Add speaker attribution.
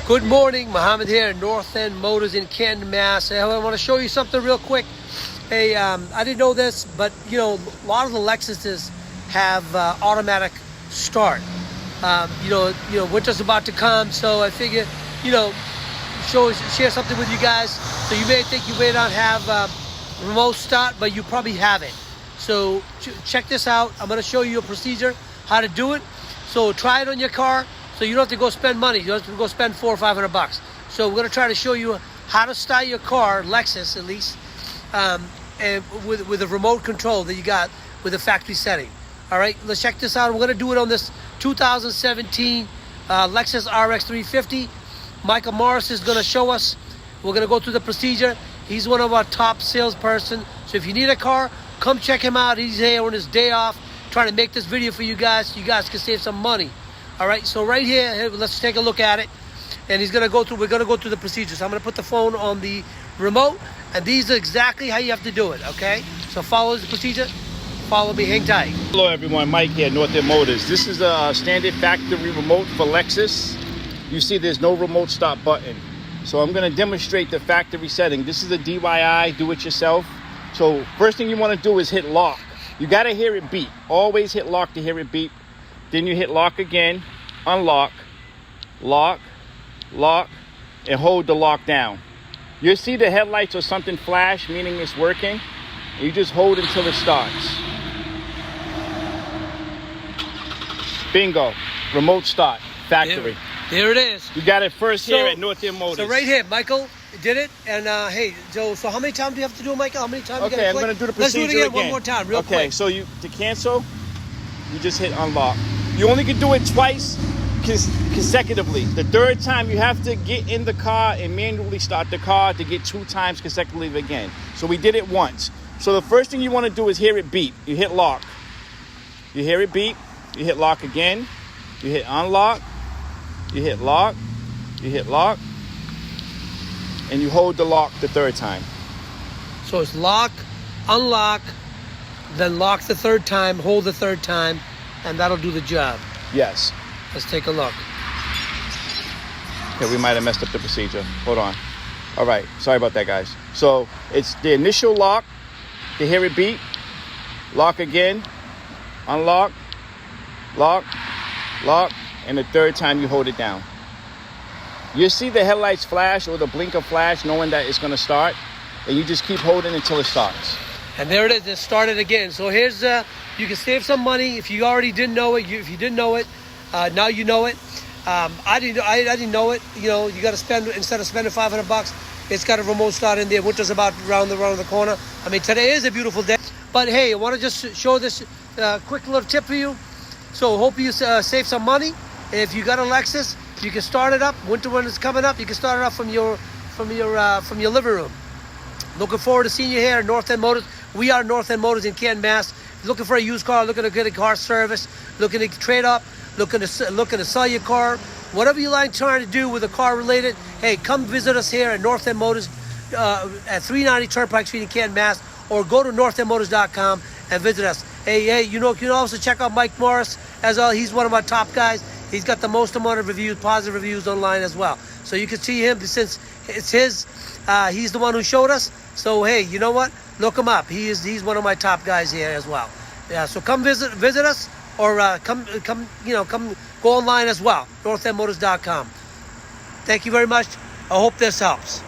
Speaker 1: Good morning, Mohammed here at North End Motors in Canton, Mass. I want to show you something real quick. Hey, I didn't know this, but a lot of the Lexuses have automatic start. Winter's about to come, so I figure, share something with you guys. So you may think you may not have remote start, but you probably have it. So check this out. I'm going to show you a procedure how to do it. So try it on your car. So you don't have to go spend money. You don't have to go spend $400 or $500. So we're going to try to show you how to start your car, Lexus at least, and with a remote control that you got with a factory setting. All right, let's check this out. We're going to do it on this 2017 Lexus RX350. Michael Morris is going to show us. We're going to go through the procedure. He's one of our top salesperson. So if you need a car, come check him out. He's here on his day off trying to make this video for you guys so you guys can save some money. All right, so right here, let's take a look at it. And we're gonna go through the procedures. I'm gonna put the phone on the remote, and these are exactly how you have to do it, okay? So follow the procedure, follow me, hang tight.
Speaker 2: Hello everyone, Mike here, North End Motors. This is a standard factory remote for Lexus. You see there's no remote start button. So I'm gonna demonstrate the factory setting. This is a DIY, do it yourself. So first thing you wanna do is hit lock. You gotta hear it beep. Always hit lock to hear it beep. Then you hit lock again, unlock, lock, lock, and hold the lock down. You'll see the headlights or something flash, meaning it's working. You just hold until it starts. Bingo, remote start, factory.
Speaker 1: There it is.
Speaker 2: You got it first here at North End Motors.
Speaker 1: So right here, Michael did it. And hey, so how many times do you have to do it, Michael? How many times you
Speaker 2: Okay, I'm
Speaker 1: going
Speaker 2: to do the procedure
Speaker 1: Let's do it again one more time, real quick.
Speaker 2: Okay, so to cancel, you just hit unlock. You only can do it twice consecutively. The third time, you have to get in the car and manually start the car to get 2 times consecutively again. So we did it once. So the first thing you want to do is hear it beep. You hit lock. You hear it beep. You hit lock again. You hit unlock. You hit lock. You hit lock. And you hold the lock the third time.
Speaker 1: So it's lock, unlock, then lock the third time, hold the third time, and that'll do the job.
Speaker 2: Yes.
Speaker 1: Let's take a look.
Speaker 2: Okay, we might have messed up the procedure. Hold on. All right, sorry about that, guys. So it's the initial lock, to hear it beep, lock again, unlock, lock, lock, and the third time you hold it down. You see the headlights flash or the blinker flash, knowing that it's gonna start, and you just keep holding until it starts.
Speaker 1: And there it is, it started again. So here's, you can save some money if you already didn't know it. If you didn't know it, now you know it. I didn't know it. You got to spend, instead of spending $500, it's got a remote start in there. Winter's about around the corner. I mean, today is a beautiful day. But hey, I want to just show this quick little tip for you. So hope you save some money. If you got a Lexus, you can start it up. Winter when it's coming up, you can start it up from your living room. Looking forward to seeing you here at North End Motors. We are North End Motors in Canton, Mass. Looking for a used car, looking to get a car service, looking to trade up, looking to sell your car, whatever you like trying to do with a car related. Hey, come visit us here at North End Motors at 390 Turnpike Street in Canton, Mass. Or go to northendmotors.com and visit us. Hey, you can also check out Mike Morris as well. He's one of our top guys. He's got the most amount of reviews, positive reviews online as well. So you can see him since it's his. He's the one who showed us. So hey, you know what? Look him up. He's one of my top guys here as well. Yeah. So come visit us, or come go online as well. northendmotors.com. Thank you very much. I hope this helps.